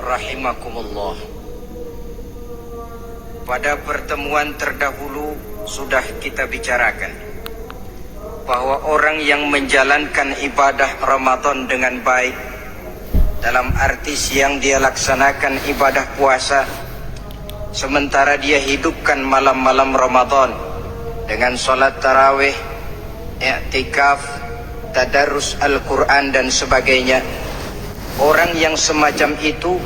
rahimakumullah. Pada pertemuan terdahulu sudah kita bicarakan bahwa orang yang menjalankan ibadah Ramadan dengan baik, dalam arti siang dia laksanakan ibadah puasa, sementara dia hidupkan malam-malam Ramadan dengan sholat tarawih, i'tikaf, tadarus Al-Quran dan sebagainya. Orang yang semacam itu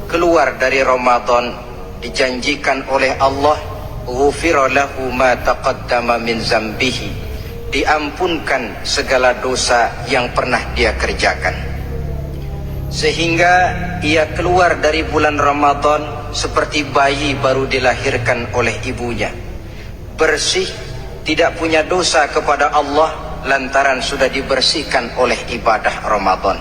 keluar dari Ramadan dijanjikan oleh Allah, ghufira lahu ma taqaddama min zambihi, diampunkan segala dosa yang pernah dia kerjakan. Sehingga ia keluar dari bulan Ramadan seperti bayi baru dilahirkan oleh ibunya, bersih, tidak punya dosa kepada Allah lantaran sudah dibersihkan oleh ibadah Ramadan.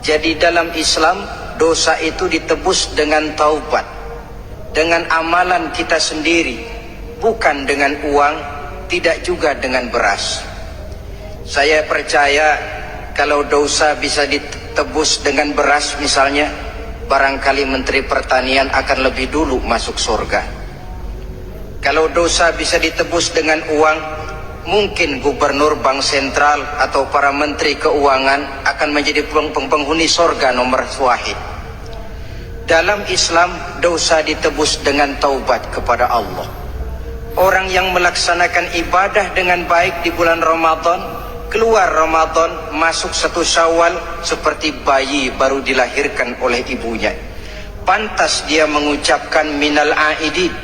Jadi dalam Islam dosa itu ditebus dengan taubat, dengan amalan kita sendiri, bukan dengan uang, tidak juga dengan beras. Saya percaya kalau dosa bisa ditebus dengan beras misalnya, barangkali Menteri Pertanian akan lebih dulu masuk surga. Kalau dosa bisa ditebus dengan uang, mungkin Gubernur Bank Sentral atau para Menteri Keuangan akan menjadi penghuni surga nomor wahid. Dalam Islam dosa ditebus dengan taubat kepada Allah. Orang yang melaksanakan ibadah dengan baik di bulan Ramadan, keluar Ramadan, masuk 1 Syawal seperti bayi baru dilahirkan oleh ibunya. Pantas dia mengucapkan minal aidin,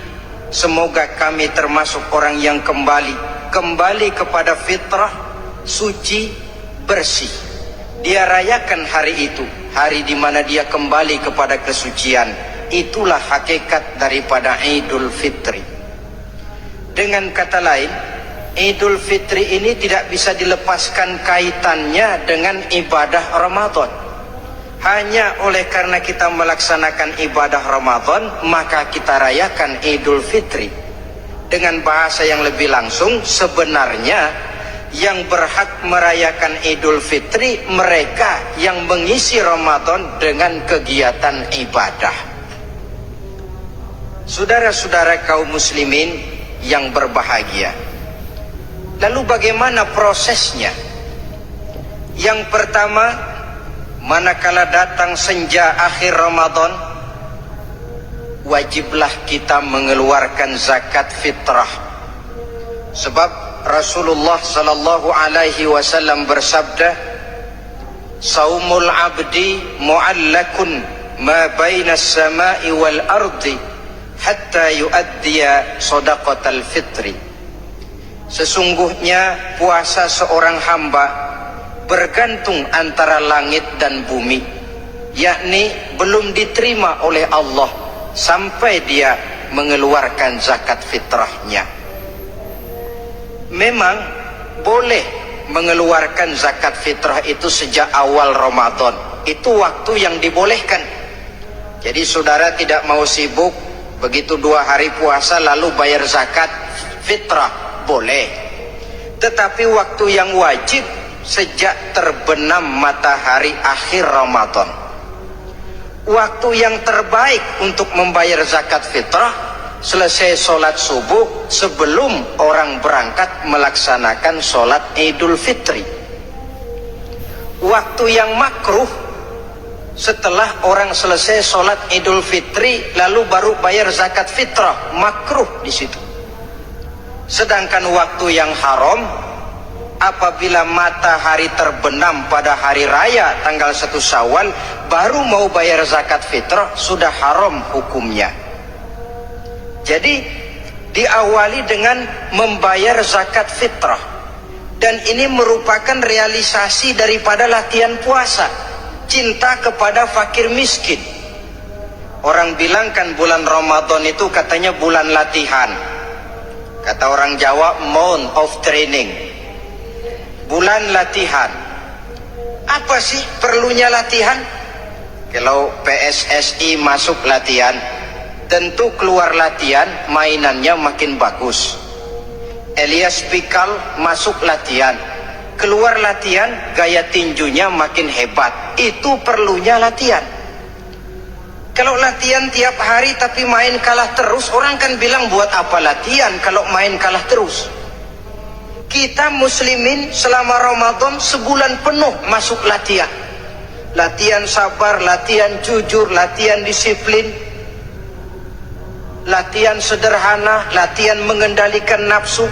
semoga kami termasuk orang yang kembali kepada fitrah, suci, bersih. Dia rayakan hari itu, hari di mana dia kembali kepada kesucian. Itulah hakikat daripada Idul Fitri. Dengan kata lain, Idul Fitri ini tidak bisa dilepaskan kaitannya dengan ibadah Ramadan. Hanya oleh karena kita melaksanakan ibadah Ramadan, maka kita rayakan Idul Fitri. Dengan bahasa yang lebih langsung, sebenarnya yang berhak merayakan Idul Fitri mereka yang mengisi Ramadan dengan kegiatan ibadah. Saudara-saudara kaum muslimin yang berbahagia, lalu bagaimana prosesnya? Yang pertama, manakala datang senja akhir Ramadan, wajiblah kita mengeluarkan zakat fitrah. Sebab Rasulullah sallallahu alaihi wasallam bersabda, saumul abdi mu'allakun ma bainas sama'i wal ardi hatta yuaddiya shadaqatal fitri. Sesungguhnya puasa seorang hamba bergantung antara langit dan bumi, yakni belum diterima oleh Allah sampai dia mengeluarkan zakat fitrahnya. Memang boleh mengeluarkan zakat fitrah itu sejak awal Ramadan. Itu waktu yang dibolehkan. Jadi saudara tidak mau sibuk, begitu 2 hari puasa lalu bayar zakat fitrah, boleh. Tetapi waktu yang wajib sejak terbenam matahari akhir Ramadan. Waktu yang terbaik untuk membayar zakat fitrah selesai sholat subuh sebelum orang berangkat melaksanakan sholat Idul Fitri. Waktu yang makruh setelah orang selesai sholat Idul Fitri lalu baru bayar zakat fitrah, makruh di situ. Sedangkan waktu yang haram apabila matahari terbenam pada hari raya tanggal 1 Syawal baru mau bayar zakat fitrah, sudah haram hukumnya. Jadi diawali dengan membayar zakat fitrah, dan ini merupakan realisasi daripada latihan puasa, cinta kepada fakir miskin. Orang bilang kan bulan Ramadan itu katanya bulan latihan. Kata orang Jawa, month of training, bulan latihan. Apa sih perlunya latihan? Kalau PSSI masuk latihan, tentu keluar latihan mainannya makin bagus. Elias Pikal masuk latihan, keluar latihan gaya tinjunya makin hebat. Itu perlunya latihan. Kalau latihan tiap hari tapi main kalah terus, orang kan bilang buat apa latihan kalau main kalah terus. Kita muslimin selama Ramadan sebulan penuh masuk latihan. Latihan sabar, latihan jujur, latihan disiplin, latihan sederhana, latihan mengendalikan nafsu.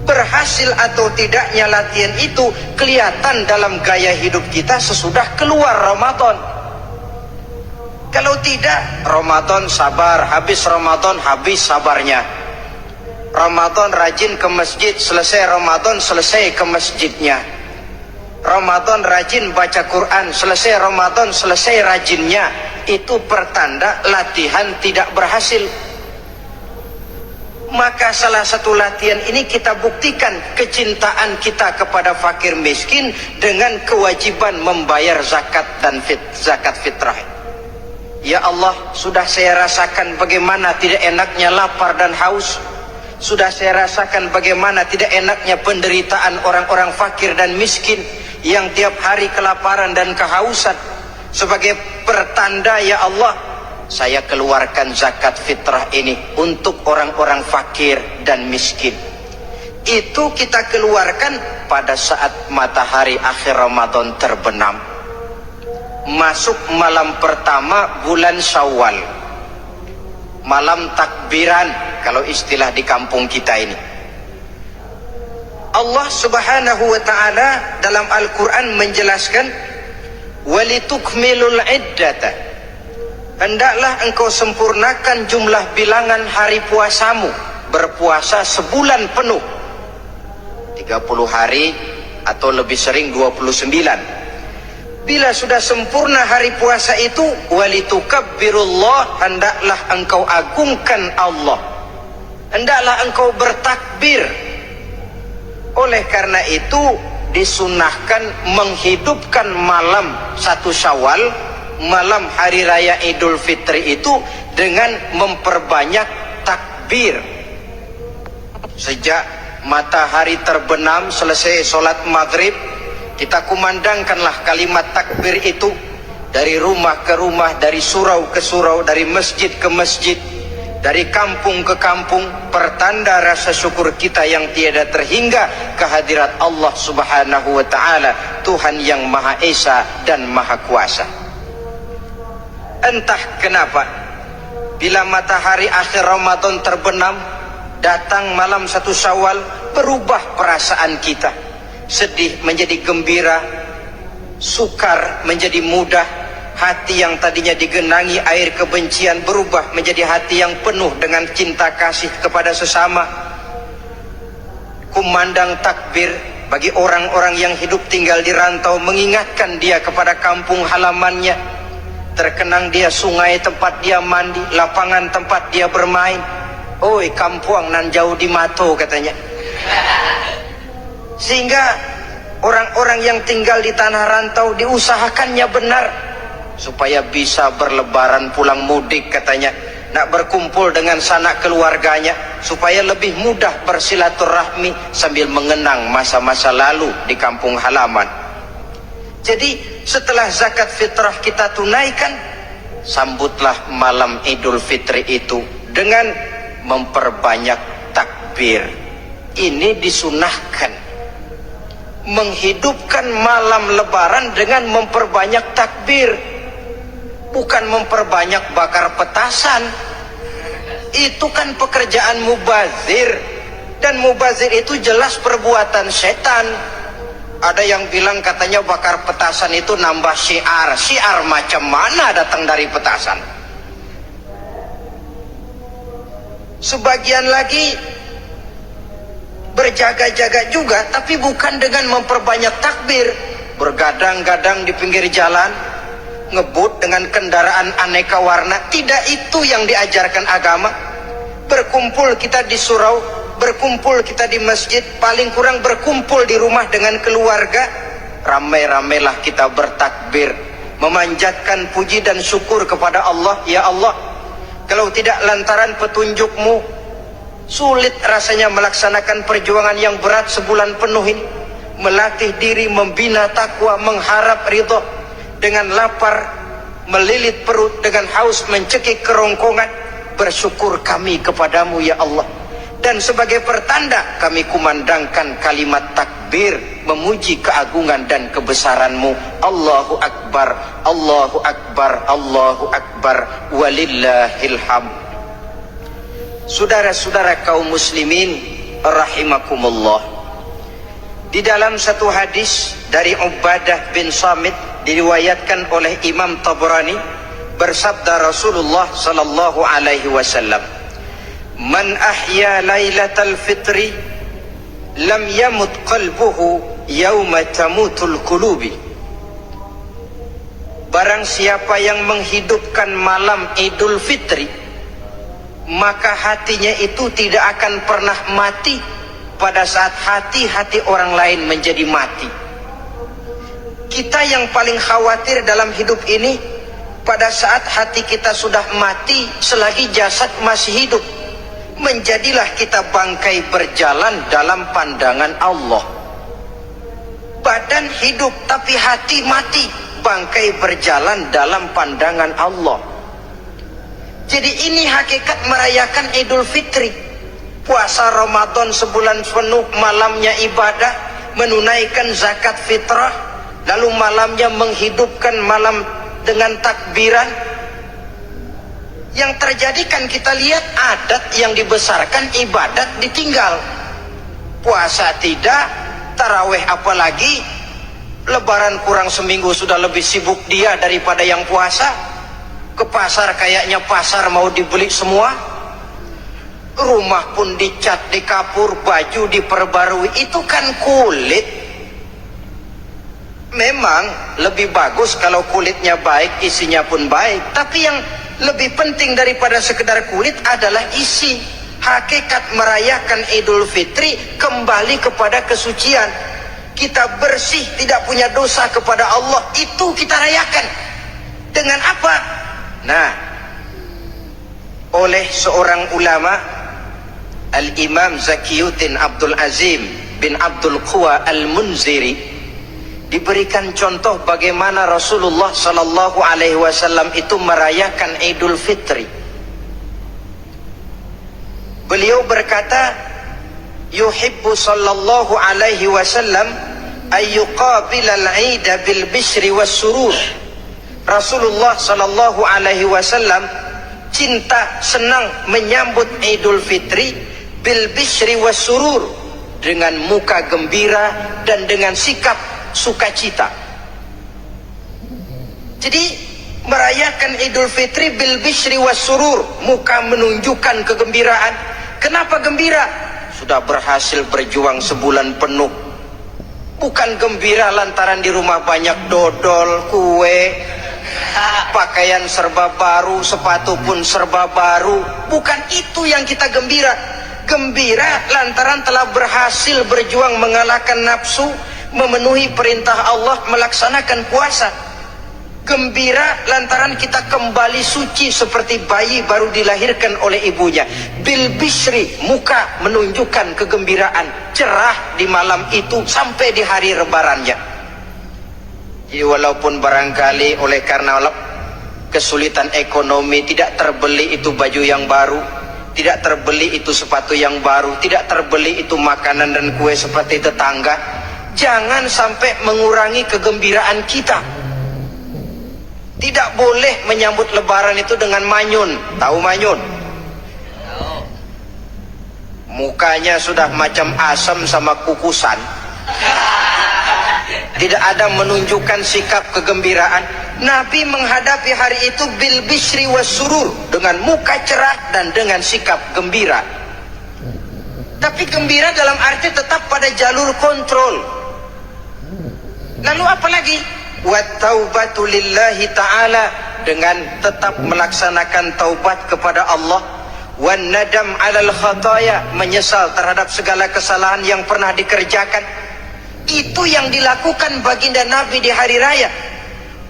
Berhasil atau tidaknya latihan itu kelihatan dalam gaya hidup kita sesudah keluar Ramadan. Kalau tidak, Ramadan sabar, habis Ramadan habis sabarnya. Ramadan rajin ke masjid, selesai Ramadan selesai ke masjidnya. Ramadan rajin baca Quran, selesai Ramadan selesai rajinnya. Itu pertanda latihan tidak berhasil. Maka salah satu latihan ini kita buktikan kecintaan kita kepada fakir miskin dengan kewajiban membayar zakat dan zakat fitrah. Ya Allah, sudah saya rasakan bagaimana tidak enaknya lapar dan haus. Sudah saya rasakan bagaimana tidak enaknya penderitaan orang-orang fakir dan miskin yang tiap hari kelaparan dan kehausan. Sebagai pertanda, ya Allah, saya keluarkan zakat fitrah ini untuk orang-orang fakir dan miskin. Itu kita keluarkan pada saat matahari akhir Ramadan terbenam. Masuk malam pertama bulan Syawal, malam takbiran kalau istilah di kampung kita ini. Allah Subhanahu wa ta'ala dalam Al-Quran menjelaskan, walitukmilul iddata, hendaklah engkau sempurnakan jumlah bilangan hari puasamu. Berpuasa sebulan penuh, 30 hari atau lebih sering 29. Bila sudah sempurna hari puasa itu, walitukabbirullah, hendaklah engkau agungkan Allah, hendaklah engkau bertakbir. Oleh karena itu disunahkan menghidupkan malam 1 Syawal, malam hari raya Idul Fitri itu dengan memperbanyak takbir. Sejak matahari terbenam selesai sholat maghrib, kita kumandangkanlah kalimat takbir itu dari rumah ke rumah, dari surau ke surau, dari masjid ke masjid, dari kampung ke kampung, pertanda rasa syukur kita yang tiada terhingga kehadirat Allah Subhanahu wa ta'ala, Tuhan yang Maha Esa dan Maha Kuasa. Entah kenapa, bila matahari akhir Ramadan terbenam, datang malam 1 Syawal, berubah perasaan kita. Sedih menjadi gembira, sukar menjadi mudah, hati yang tadinya digenangi air kebencian berubah menjadi hati yang penuh dengan cinta kasih kepada sesama. Kumandang takbir bagi orang-orang yang hidup tinggal di rantau, mengingatkan dia kepada kampung halamannya. Terkenang dia sungai tempat dia mandi, lapangan tempat dia bermain. Oi, kampuang nan jauh di mato, katanya. Sehingga orang-orang yang tinggal di tanah rantau diusahakannya benar supaya bisa berlebaran pulang mudik, katanya, nak berkumpul dengan sanak keluarganya supaya lebih mudah bersilaturahmi sambil mengenang masa-masa lalu di kampung halaman. Jadi setelah zakat fitrah kita tunaikan, sambutlah malam Idul Fitri itu dengan memperbanyak takbir. Ini disunahkan, menghidupkan malam lebaran dengan memperbanyak takbir, bukan memperbanyak bakar petasan. Itu kan pekerjaan mubazir, dan mubazir itu jelas perbuatan setan. Ada yang bilang katanya bakar petasan itu nambah syiar. Syiar macam mana datang dari petasan? Sebagian lagi berjaga-jaga juga, tapi bukan dengan memperbanyak takbir. Bergadang-gadang di pinggir jalan, ngebut dengan kendaraan aneka warna. Tidak itu yang diajarkan agama. Berkumpul kita di surau, berkumpul kita di masjid, paling kurang berkumpul di rumah dengan keluarga. Ramai-ramailah kita bertakbir, memanjatkan puji dan syukur kepada Allah. Ya Allah, kalau tidak lantaran petunjukmu, sulit rasanya melaksanakan perjuangan yang berat sebulan penuh ini. Melatih diri, membina takwa, mengharap ridho. Dengan lapar melilit perut dengan haus mencekik kerongkongan, bersyukur kami kepadamu ya Allah. Dan sebagai pertanda kami kumandangkan kalimat takbir memuji keagungan dan kebesaranmu. Allahu Akbar, Allahu Akbar, Allahu Akbar, walillahil hamd. Saudara-saudara kaum muslimin rahimakumullah, di dalam satu hadis dari Ubadah bin Samit diriwayatkan oleh Imam Tabrani, bersabda Rasulullah sallallahu alaihi wasallam, "Man ahya lailatal fitri lam yamut qalbuhu yauma tamutul qulubi." Barang siapa yang menghidupkan malam Idul Fitri, maka hatinya itu tidak akan pernah mati pada saat hati-hati orang lain menjadi mati. Kita yang paling khawatir dalam hidup ini, pada saat hati kita sudah mati selagi jasad masih hidup, menjadilah kita bangkai berjalan dalam pandangan Allah. Badan hidup tapi hati mati, bangkai berjalan dalam pandangan Allah. Jadi ini hakikat merayakan Idul Fitri. Puasa Ramadan sebulan penuh, malamnya ibadah, menunaikan zakat fitrah, lalu malamnya menghidupkan malam dengan takbiran. Yang terjadi kan kita lihat adat yang dibesarkan, ibadat ditinggal. Puasa tidak, taraweh apalagi, lebaran kurang seminggu sudah lebih sibuk dia daripada yang puasa. Ke pasar kayaknya pasar mau dibeli semua, rumah pun dicat, dikapur, baju diperbarui. Itu kan kulit. Memang lebih bagus kalau kulitnya baik, isinya pun baik, tapi yang lebih penting daripada sekedar kulit adalah isi. Hakikat merayakan Idul Fitri kembali kepada kesucian. Kita bersih, tidak punya dosa kepada Allah, itu kita rayakan. Dengan apa? Nah, oleh seorang ulama, Al-Imam Zakiyuddin Abdul Azim bin Abdul Quwa Al-Munziri, diberikan contoh bagaimana Rasulullah sallallahu alaihi wasallam itu merayakan Idul Fitri. Beliau berkata, yuhibbu sallallahu alaihi wasallam ayyuqabilal 'ida bil bishri was surur. Rasulullah sallallahu alaihi wasallam cinta, senang menyambut Idul Fitri bil bishri was surur, dengan muka gembira dan dengan sikap sukacita. Jadi merayakan Idul Fitri bil bishri was surur, muka menunjukkan kegembiraan. Kenapa gembira? Sudah berhasil berjuang sebulan penuh. Bukan gembira lantaran di rumah banyak dodol, kue, pakaian serba baru, sepatu pun serba baru. Bukan itu yang kita gembira. Gembira lantaran telah berhasil berjuang mengalahkan nafsu, memenuhi perintah Allah, melaksanakan puasa. Gembira lantaran kita kembali suci seperti bayi baru dilahirkan oleh ibunya. Bil bishri, muka menunjukkan kegembiraan, cerah di malam itu sampai di hari lebarannya. Jadi walaupun barangkali oleh karena kesulitan ekonomi tidak terbeli itu baju yang baru, tidak terbeli itu sepatu yang baru, tidak terbeli itu makanan dan kue seperti tetangga, jangan sampai mengurangi kegembiraan kita. Tidak boleh menyambut lebaran itu dengan manyun. Tahu manyun? Mukanya sudah macam asam sama kukusan. Tidak ada menunjukkan sikap kegembiraan. Nabi menghadapi hari itu bil bishri was surur, dengan muka cerah dan dengan sikap gembira. Tapi gembira dalam arti tetap pada jalur kontrol. Lalu apa lagi? Wa taubatu lillahi ta'ala, dengan tetap melaksanakan taubat kepada Allah. Wan nadam 'alal khataya, menyesal terhadap segala kesalahan yang pernah dikerjakan. Itu yang dilakukan baginda Nabi di hari raya.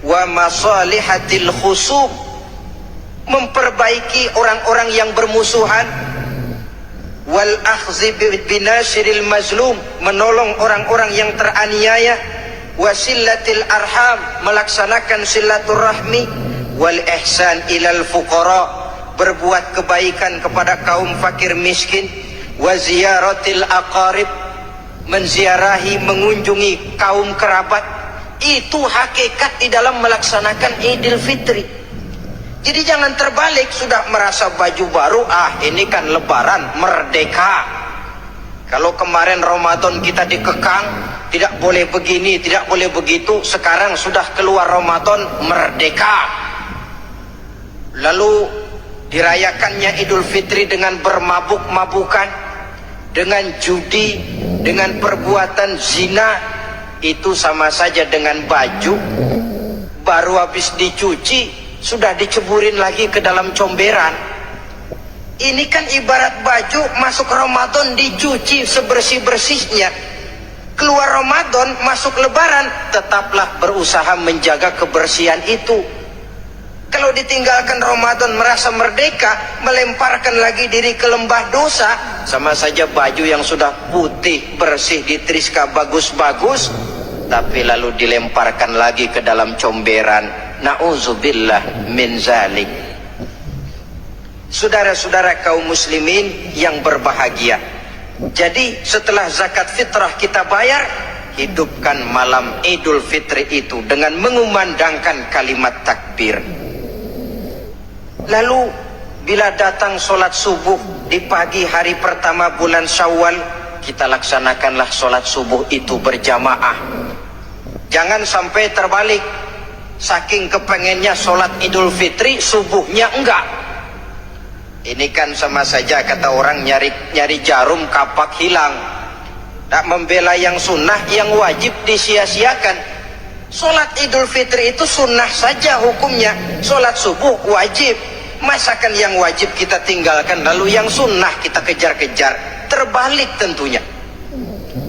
Wa masalihatil khusum, memperbaiki orang-orang yang bermusuhan. Wal akhzi binasiril mazlum, menolong orang-orang yang teraniaya. Wasillatil arham, melaksanakan silaturahmi. wal ihsan ilal fuqara, berbuat kebaikan kepada kaum fakir miskin, wa ziyaratil aqarib, menziarahi mengunjungi kaum kerabat. Itu hakikat di dalam melaksanakan Idul Fitri. Jadi jangan terbalik, sudah merasa baju baru, ini kan lebaran, merdeka. Kalau kemarin Ramadan kita dikekang, tidak boleh begini, tidak boleh begitu, sekarang sudah keluar Ramadan, merdeka. Lalu dirayakannya Idul Fitri dengan bermabuk-mabukan, dengan judi, dengan perbuatan zina. Itu sama saja dengan baju baru habis dicuci sudah diceburin lagi ke dalam comberan. Ini kan ibarat baju masuk Ramadan dicuci sebersih-bersihnya, keluar Ramadan masuk Lebaran tetaplah berusaha menjaga kebersihan itu. Kalau ditinggalkan Ramadan merasa merdeka, melemparkan lagi diri ke lembah dosa, sama saja baju yang sudah putih, bersih, ditriska bagus-bagus, tapi lalu dilemparkan lagi ke dalam comberan. Na'udzubillah min zalik. Saudara-saudara kaum muslimin yang berbahagia, jadi setelah zakat fitrah kita bayar, hidupkan malam Idul Fitri itu dengan mengumandangkan kalimat takbir. Lalu bila datang sholat subuh di pagi hari pertama bulan Syawal, kita laksanakanlah sholat subuh itu berjamaah. Jangan sampai terbalik, saking kepengennya sholat Idul Fitri subuhnya enggak. Ini kan sama saja kata orang nyari jarum kapak hilang. Tak membela yang sunnah, yang wajib disia-siakan. Sholat Idul Fitri itu sunnah saja hukumnya, sholat subuh wajib. Masakan yang wajib kita tinggalkan, lalu yang sunnah kita kejar-kejar? Terbalik tentunya.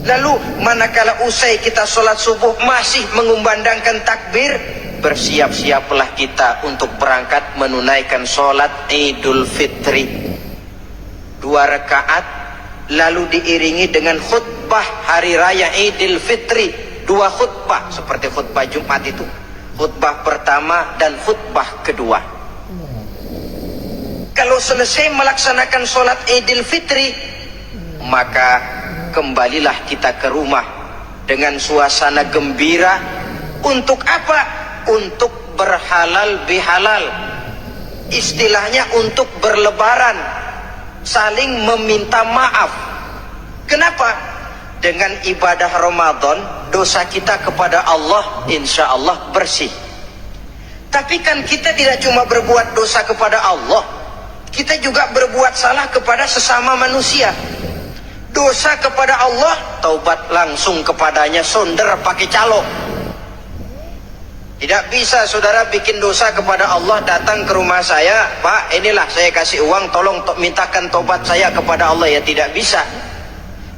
Lalu manakala usai kita sholat subuh masih mengumandangkan takbir, bersiap-siaplah kita untuk berangkat menunaikan sholat Idul Fitri 2 rakaat, lalu diiringi dengan khutbah hari raya Idul Fitri, 2 khutbah seperti khutbah Jumat itu, khutbah pertama dan khutbah kedua. Kalau selesai melaksanakan sholat Idul Fitri, maka kembalilah kita ke rumah dengan suasana gembira. Untuk apa? Untuk berhalal bihalal, istilahnya untuk berlebaran, saling meminta maaf. Kenapa? Dengan ibadah Ramadan dosa kita kepada Allah insya Allah bersih. Tapi kan kita tidak cuma berbuat dosa kepada Allah, kita juga berbuat salah kepada sesama manusia. Dosa kepada Allah, taubat langsung kepadanya, sonder pakai calo. Tidak bisa saudara bikin dosa kepada Allah, datang ke rumah saya, Pak inilah saya kasih uang, tolong mintakan taubat saya kepada Allah. Ya tidak bisa.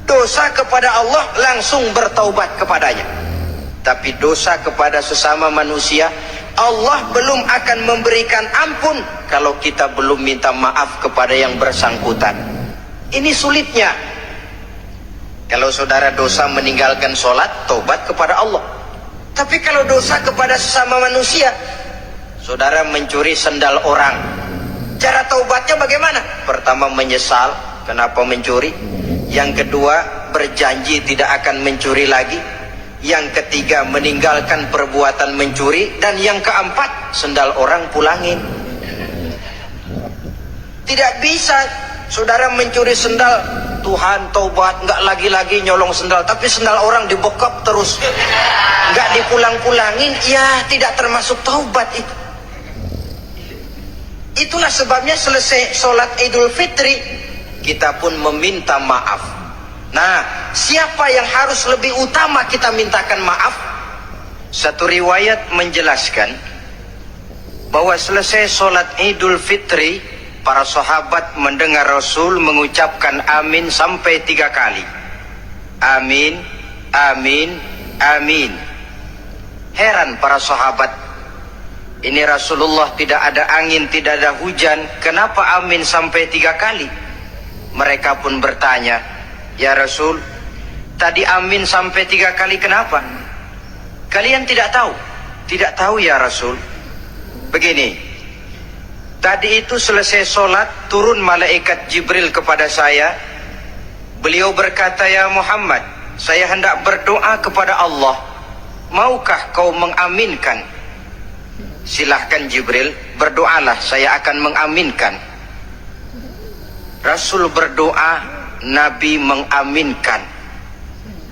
Dosa kepada Allah langsung bertaubat kepadanya. Tapi dosa kepada sesama manusia, Allah belum akan memberikan ampun kalau kita belum minta maaf kepada yang bersangkutan. Ini sulitnya. Kalau saudara dosa meninggalkan sholat, taubat kepada Allah. Tapi kalau dosa kepada sesama manusia, saudara mencuri sendal orang, cara taubatnya bagaimana? Pertama menyesal, kenapa mencuri? Yang kedua berjanji tidak akan mencuri lagi. Yang ketiga meninggalkan perbuatan mencuri. Dan yang keempat, sendal orang pulangin. Tidak bisa saudara mencuri sendal, Tuhan taubat, nggak lagi-lagi nyolong sendal, tapi sendal orang dibekap terus, nggak dipulang-pulangin, ya tidak termasuk taubat itu. Itulah sebabnya selesai sholat Idul Fitri, kita pun meminta maaf. Nah, siapa yang harus lebih utama kita mintakan maaf? Satu riwayat menjelaskan bahwa selesai sholat Idul Fitri, para sahabat mendengar Rasul mengucapkan amin sampai 3 kali. Amin, amin, amin. Heran para sahabat, ini Rasulullah tidak ada angin, tidak ada hujan, kenapa amin sampai 3 kali? Mereka pun bertanya, ya Rasul, tadi amin sampai 3 kali kenapa? Kalian tidak tahu? Tidak tahu ya Rasul. Begini, Tadi itu selesai sholat, turun malaikat Jibril kepada saya. Beliau berkata, "Ya Muhammad, saya hendak berdoa kepada Allah. Maukah kau mengaminkan?" "Silahkan Jibril, berdoalah, saya akan mengaminkan." Rasul berdoa, Nabi mengaminkan.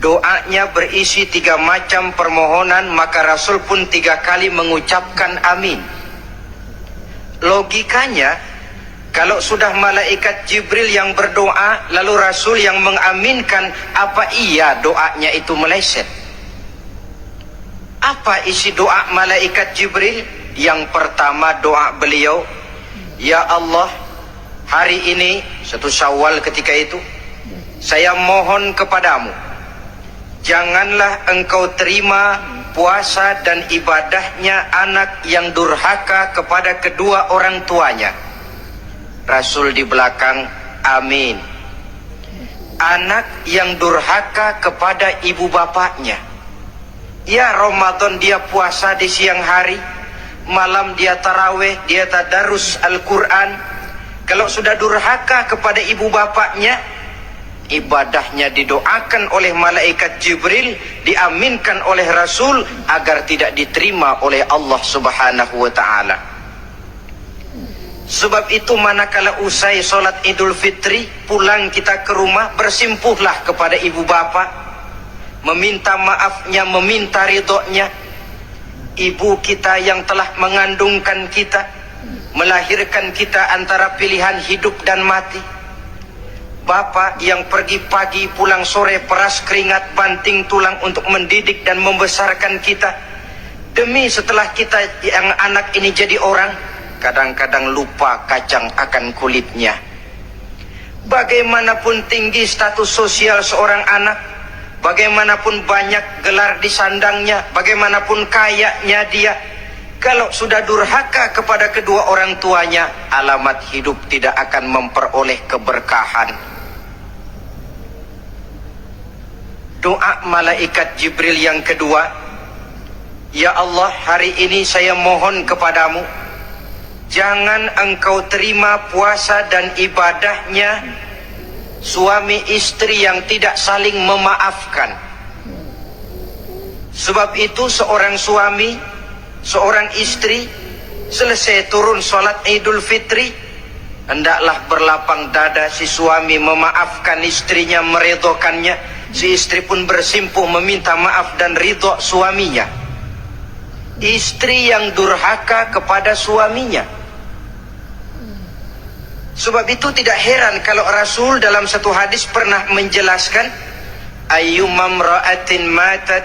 Doanya berisi 3 macam permohonan, maka Rasul pun 3 kali mengucapkan amin. Logikanya, kalau sudah malaikat Jibril yang berdoa, lalu Rasul yang mengaminkan, apa iya doanya itu meleset? Apa isi doa malaikat Jibril? Yang pertama doa beliau, "Ya Allah, hari ini 1 Syawal ketika itu, saya mohon kepadamu, janganlah engkau terima puasa dan ibadahnya anak yang durhaka kepada kedua orang tuanya." Rasul di belakang, amin. Anak yang durhaka kepada ibu bapaknya. Ya, Ramadan dia puasa di siang hari, malam dia taraweh, dia tadarus Al-Quran. Kalau sudah durhaka kepada ibu bapaknya, ibadahnya didoakan oleh malaikat Jibril, diaminkan oleh Rasul agar tidak diterima oleh Allah Subhanahu wa ta'ala. Sebab itu manakala usai solat Idul Fitri, pulang kita ke rumah, bersimpuhlah kepada ibu bapa, meminta maafnya, meminta ridhonya. Ibu kita yang telah mengandungkan kita, melahirkan kita antara pilihan hidup dan mati. Bapak yang pergi pagi pulang sore, peras keringat banting tulang untuk mendidik dan membesarkan kita. Demi setelah kita yang anak ini jadi orang, kadang-kadang lupa kacang akan kulitnya. Bagaimanapun tinggi status sosial seorang anak, bagaimanapun banyak gelar di sandangnya, bagaimanapun kayanya dia, kalau sudah durhaka kepada kedua orang tuanya, alamat hidup tidak akan memperoleh keberkahan. Doa malaikat Jibril yang kedua, "Ya Allah, hari ini saya mohon kepadamu, jangan engkau terima puasa dan ibadahnya suami istri yang tidak saling memaafkan." Sebab itu seorang suami, seorang istri, selesai turun sholat Idul Fitri, hendaklah berlapang dada si suami memaafkan istrinya, meridhokannya. Si istri pun bersimpuh meminta maaf dan ridho suaminya. Istri yang durhaka kepada suaminya. Sebab itu tidak heran kalau Rasul dalam satu hadis pernah menjelaskan, "Ayyumam ra'atin matat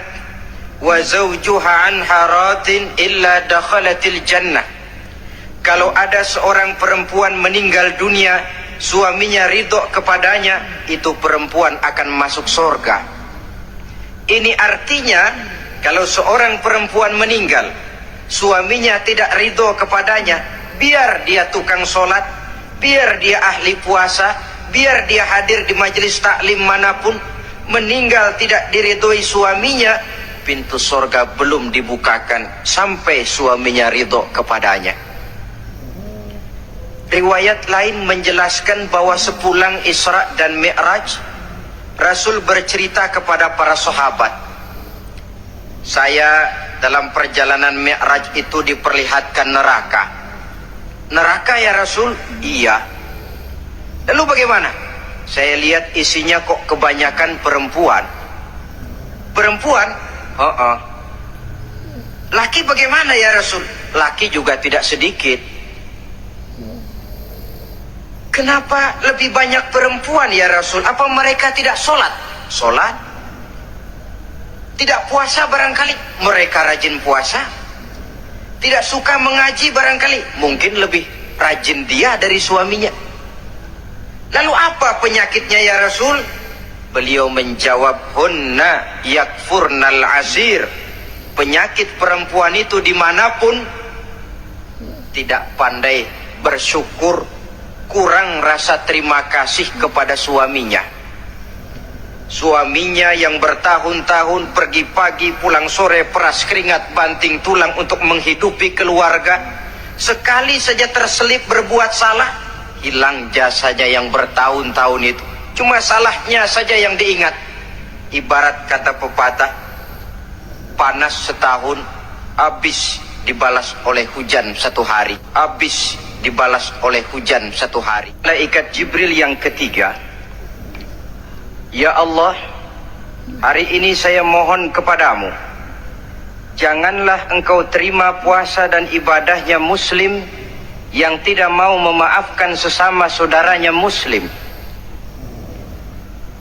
wa zawjuha an haratin illa dakhalatil jannah." Kalau ada seorang perempuan meninggal dunia, suaminya ridho kepadanya, itu perempuan akan masuk surga. Ini artinya, kalau seorang perempuan meninggal, suaminya tidak ridho kepadanya, biar dia tukang sholat, biar dia ahli puasa, biar dia hadir di majelis taklim manapun, meninggal tidak diridhoi suaminya, pintu surga belum dibukakan sampai suaminya ridho kepadanya. Riwayat lain menjelaskan bahwa sepulang Isra dan Mi'raj, Rasul bercerita kepada para sahabat, "Saya dalam perjalanan Mi'raj itu diperlihatkan neraka." "Neraka ya Rasul?" "Iya." "Lalu bagaimana?" "Saya lihat isinya kok kebanyakan perempuan." "Perempuan?" "Oh. Laki bagaimana ya Rasul?" "Laki juga tidak sedikit." "Kenapa lebih banyak perempuan ya Rasul? Apa mereka tidak sholat?" "Sholat." "Tidak puasa barangkali?" "Mereka rajin puasa." "Tidak suka mengaji barangkali?" "Mungkin lebih rajin dia dari suaminya." "Lalu apa penyakitnya ya Rasul?" Beliau menjawab, "Hunna yakfurnal asir." Penyakit perempuan itu dimanapun, tidak pandai bersyukur, kurang rasa terima kasih kepada suaminya. Suaminya yang bertahun-tahun pergi pagi pulang sore, peras keringat banting tulang untuk menghidupi keluarga, sekali saja terselip berbuat salah, hilang jasanya yang bertahun-tahun itu. Cuma salahnya saja yang diingat. Ibarat kata pepatah, panas setahun, habis dibalas oleh hujan satu hari. Habis dibalas oleh hujan satu hari. Malaikat Jibril yang ketiga, ya Allah, hari ini saya mohon kepadamu, janganlah engkau terima puasa dan ibadahnya muslim yang tidak mau memaafkan sesama saudaranya muslim.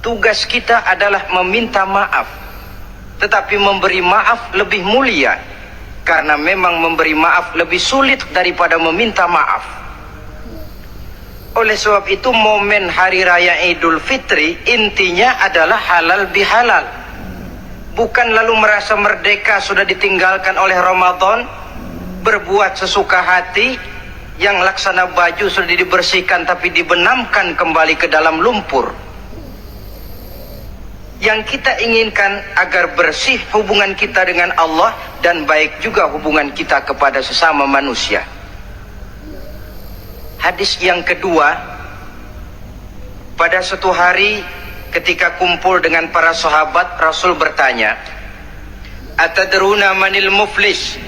Tugas kita adalah meminta maaf, tetapi memberi maaf lebih mulia, karena memang memberi maaf lebih sulit daripada meminta maaf. Oleh sebab itu momen hari raya Idul Fitri intinya adalah halal bihalal. Bukan lalu merasa merdeka sudah ditinggalkan oleh Ramadan, berbuat sesuka hati, yang laksana baju sudah dibersihkan tapi dibenamkan kembali ke dalam lumpur. Yang kita inginkan agar bersih hubungan kita dengan Allah dan baik juga hubungan kita kepada sesama manusia. Hadis yang kedua, pada suatu hari ketika kumpul dengan para sahabat, Rasul bertanya, "Atadruna manil muflis?"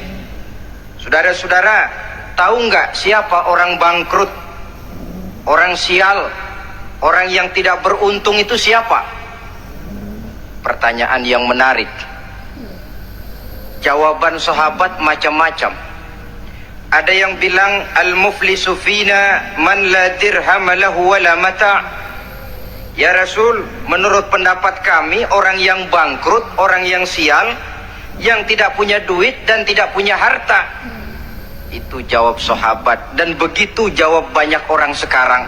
Saudara-saudara, tahu nggak siapa orang bangkrut, orang sial, orang yang tidak beruntung itu siapa? Pertanyaan yang menarik. Jawaban sahabat macam-macam. Ada yang bilang, al-muflisu fina man la dirham lahu wa la mata'. Ya Rasul, menurut pendapat kami, orang yang bangkrut, orang yang sial, yang tidak punya duit dan tidak punya harta. Itu jawab sahabat, dan begitu jawab banyak orang sekarang.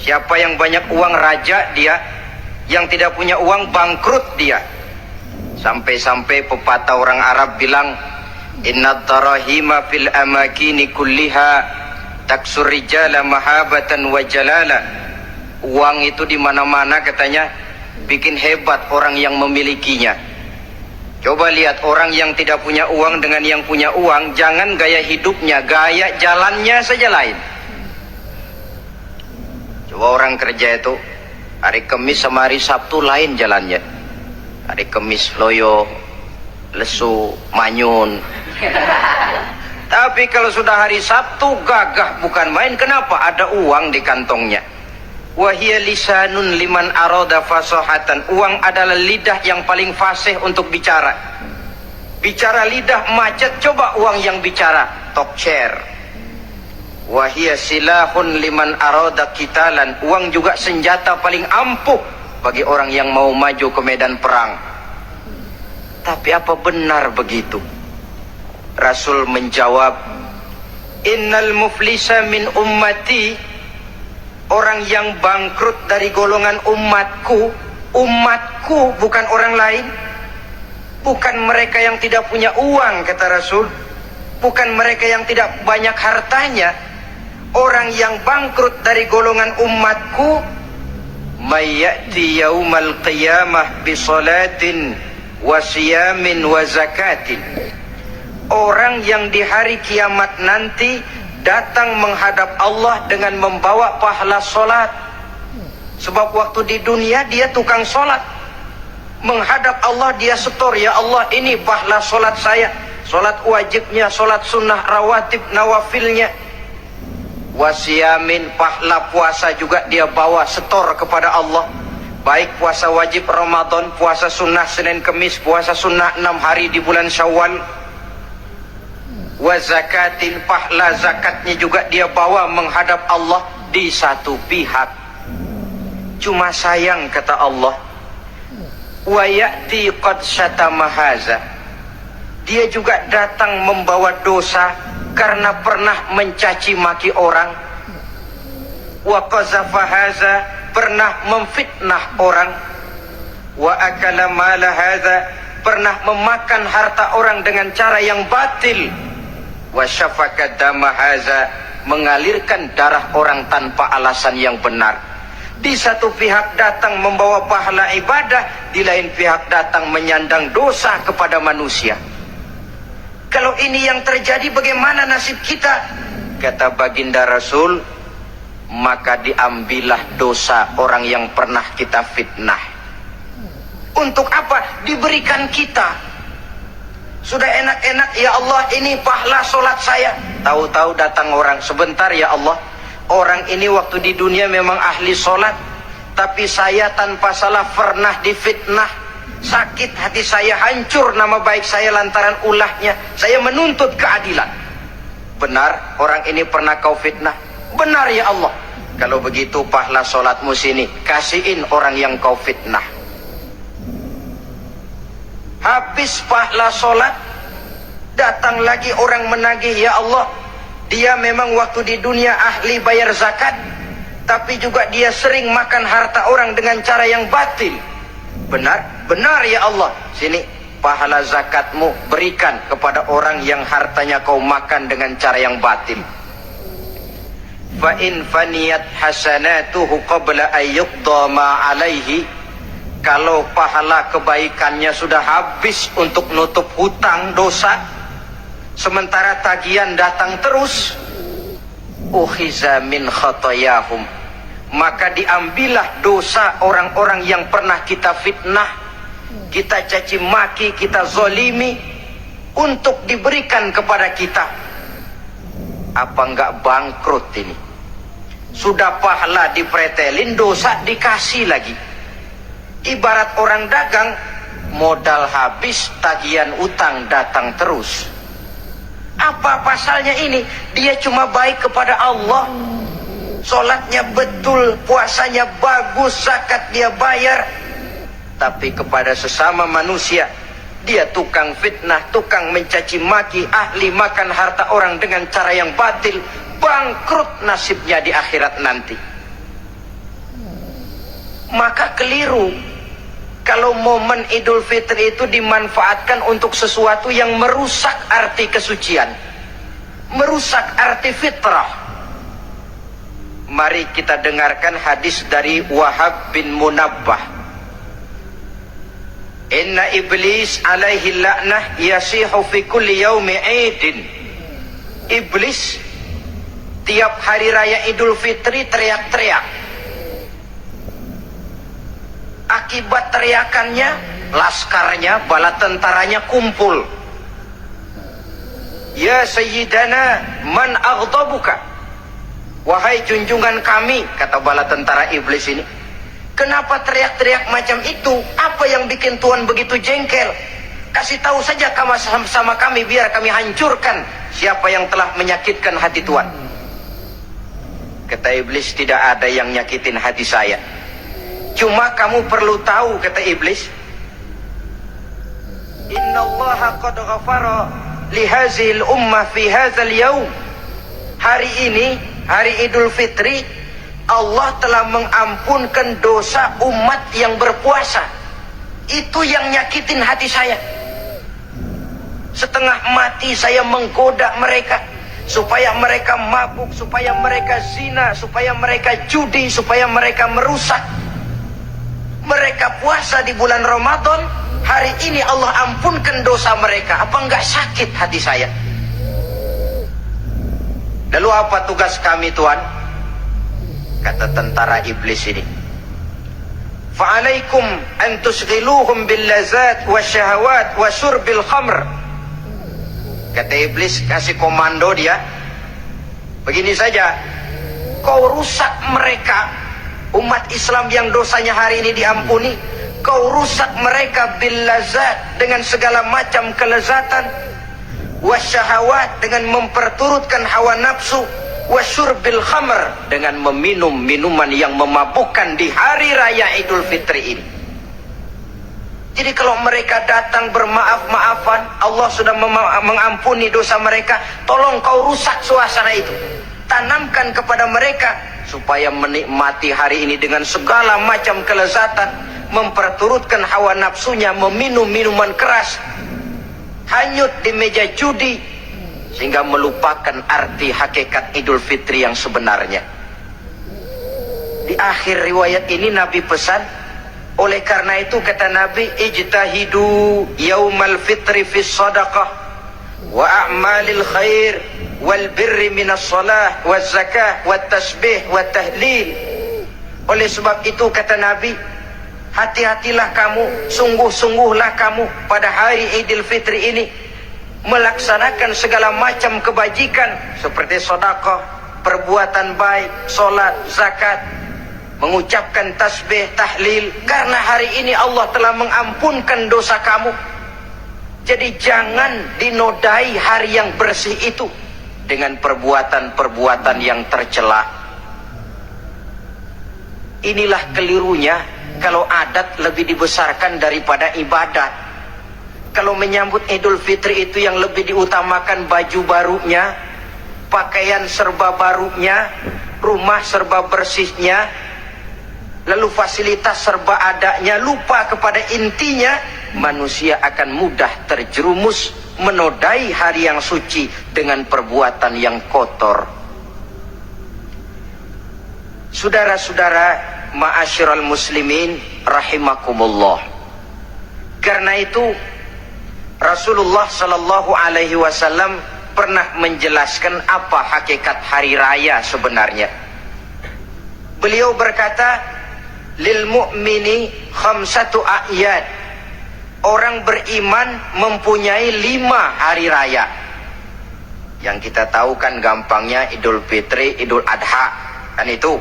Siapa yang banyak uang, raja dia, yang tidak punya uang, bangkrut dia. Sampai-sampai pepatah orang Arab bilang, inna darahima fil amakini kulliha taksur rijala mahabatan wa jalala. Uang itu di mana-mana katanya bikin hebat orang yang memilikinya. Coba lihat orang yang tidak punya uang dengan yang punya uang, jangan gaya hidupnya, gaya jalannya saja lain. Coba orang kerja itu hari Kamis sama hari Sabtu lain jalannya. Hari Kamis loyo, lesu, manyun. Tapi kalau sudah hari Sabtu gagah bukan main. Kenapa? Ada uang di kantongnya. Wahia lisanun liman arada fasahatan. Uang adalah lidah yang paling fasih untuk bicara. Bicara lidah macet, coba uang yang bicara talk chair. Wahia silahun liman arada qitalan. Uang juga senjata paling ampuh bagi orang yang mau maju ke medan perang. Tapi apa benar begitu? Rasul menjawab, innal muflisa min ummati. Orang yang bangkrut dari golongan umatku. Umatku bukan orang lain. Bukan mereka yang tidak punya uang, kata Rasul. Bukan mereka yang tidak banyak hartanya. Orang yang bangkrut dari golongan umatku, mayyati yaumal qiyamah bi salatin wa siyamin wa zakatin. Orang yang di hari kiamat nanti datang menghadap Allah dengan membawa pahala solat. Sebab waktu di dunia dia tukang solat, menghadap Allah dia setor, ya Allah ini pahala solat saya, solat wajibnya, solat sunnah rawatib nawafilnya. Wasiyamin, pahala puasa juga dia bawa setor kepada Allah, baik puasa wajib Ramadan, puasa sunnah Senin Kemis, puasa sunnah 6 hari di bulan Syawal. Wa zakatin, pahala zakatnya juga dia bawa menghadap Allah di satu pihak. Cuma sayang, kata Allah, wa ya'ti qad syatama haza. Dia juga datang membawa dosa karena pernah mencaci maki orang. Wa qazafa haza, pernah memfitnah orang. Wa akala mala haza, pernah memakan harta orang dengan cara yang batil. Wa syafaka dama haza, mengalirkan darah orang tanpa alasan yang benar. Di satu pihak datang membawa pahala ibadah, di lain pihak datang menyandang dosa kepada manusia. Kalau ini yang terjadi, bagaimana nasib kita? Kata baginda Rasul, maka diambillah dosa orang yang pernah kita fitnah. Untuk apa? Diberikan kita. Sudah enak-enak, ya Allah, ini pahala solat saya. Tahu-tahu datang orang, sebentar ya Allah, orang ini waktu di dunia memang ahli solat, tapi saya tanpa salah pernah difitnah. Sakit hati saya, hancur nama baik saya lantaran ulahnya. Saya menuntut keadilan. Benar, orang ini pernah kau fitnah? Benar ya Allah. Kalau begitu pahala solatmu sini, kasihin orang yang kau fitnah. Habis pahala solat, datang lagi orang menagih, ya Allah, dia memang waktu di dunia ahli bayar zakat, tapi juga dia sering makan harta orang dengan cara yang batil. Benar? Benar ya Allah. Sini, pahala zakatmu berikan kepada orang yang hartanya kau makan dengan cara yang batil. Fa in faniyat hasanatuhu qabla ayyuqda ma alaihi. Kalau pahala kebaikannya sudah habis untuk nutup hutang dosa, sementara tagihan datang terus, ukhiza min khatayahum, maka diambillah dosa orang-orang yang pernah kita fitnah, kita caci maki, kita zolimi, untuk diberikan kepada kita. Apa enggak bangkrut ini? Sudah pahala dipretelin, dosa dikasih lagi. Ibarat orang dagang, modal habis, tagihan utang datang terus. Apa pasalnya ini? Dia cuma baik kepada Allah, solatnya betul, puasanya bagus, zakat dia bayar, tapi kepada sesama manusia dia tukang fitnah, tukang mencaci maki, ahli makan harta orang dengan cara yang batil. Bangkrut nasibnya di akhirat nanti. Maka keliru kalau momen Idul Fitri itu dimanfaatkan untuk sesuatu yang merusak arti kesucian, merusak arti fitrah. Mari kita dengarkan hadis dari Wahab bin Munabbah. Inna iblis alaihi la'nah yasihu fi kulli yaumi idin. Iblis tiap hari raya Idul Fitri teriak-teriak. Akibat teriakannya, laskarnya, bala tentaranya kumpul. Ya Sayyidana, man aghdabuka? Wahai junjungan kami, kata bala tentara iblis ini, kenapa teriak-teriak macam itu? Apa yang bikin Tuhan begitu jengkel? Kasih tahu saja sama kami, biar kami hancurkan siapa yang telah menyakitkan hati Tuhan. Kata iblis, tidak ada yang nyakitin hati saya. Cuma kamu perlu tahu, kata iblis, innallaha qad ghafara li hazil ummah fi hadzal yaum. Hari ini, hari Idul Fitri, Allah telah mengampunkan dosa umat yang berpuasa. Itu yang nyakitin hati saya. Setengah mati saya menggoda mereka, supaya mereka mabuk, supaya mereka zina, supaya mereka judi, supaya mereka merusak. Mereka puasa di bulan Ramadan, hari ini Allah ampunkan dosa mereka. Apa enggak sakit hati saya? Lalu apa tugas kami Tuhan? Kata tentara iblis ini, fa'alaikum an tusghiluhum bil lazat wasyahawat wa syurbil khamr. Kata iblis, kasih komando dia, begini saja, kau rusak mereka, umat Islam yang dosanya hari ini diampuni, kau rusak mereka bil lazat, dengan segala macam kelezatan, wasyahawat, dengan memperturutkan hawa nafsu, wasyurbil khamr, dengan meminum minuman yang memabukkan di hari raya Idul Fitri ini. Jadi kalau mereka datang bermaaf-maafan, Allah sudah mengampuni dosa mereka, tolong kau rusak suasana itu. Tanamkan kepada mereka supaya menikmati hari ini dengan segala macam kelezatan, memperturutkan hawa nafsunya, meminum minuman keras, hanyut di meja judi, sehingga melupakan arti hakikat Idul Fitri yang sebenarnya. Di akhir riwayat ini Nabi pesan, oleh karena itu kata Nabi, ijtahidu yaumal fitri fis sadaqah, wa a'malil khair wal birri minas salah waz zakah wat tasbih wat tahlil. Oleh sebab itu kata Nabi, hati-hatilah kamu, sungguh-sungguhlah kamu pada hari Idul Fitri ini melaksanakan segala macam kebajikan seperti sedekah, perbuatan baik, solat, zakat, mengucapkan tasbih, tahlil, karena hari ini Allah telah mengampunkan dosa kamu. Jadi jangan dinodai hari yang bersih itu dengan perbuatan-perbuatan yang tercela. Inilah kelirunya kalau adat lebih dibesarkan daripada ibadat. Kalau menyambut Idul Fitri itu yang lebih diutamakan baju barunya, pakaian serba barunya, rumah serba bersihnya, lalu fasilitas serba adanya, lupa kepada intinya, manusia akan mudah terjerumus menodai hari yang suci dengan perbuatan yang kotor. Saudara-saudara, ma'asyiral muslimin rahimakumullah. Karena itu Rasulullah sallallahu alaihi wasallam pernah menjelaskan apa hakikat hari raya sebenarnya. Beliau berkata, lil mu'mini khamsatu a'yad. Orang beriman mempunyai 5 hari raya. Yang kita tahu kan gampangnya Idul Fitri, Idul Adha, kan itu.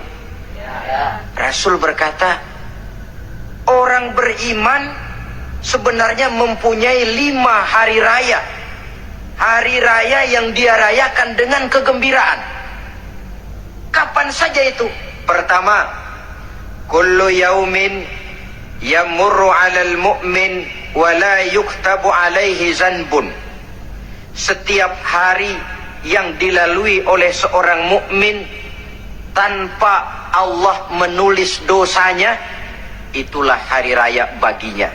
Rasul berkata, orang beriman sebenarnya mempunyai 5 hari raya. Hari raya yang dia rayakan dengan kegembiraan. Kapan saja itu? Pertama, kullu yaumin yamurru 'alal mu'min wa la yuktabu 'alaihi zanbun. Setiap hari yang dilalui oleh seorang mukmin tanpa Allah menulis dosanya, itulah hari raya baginya.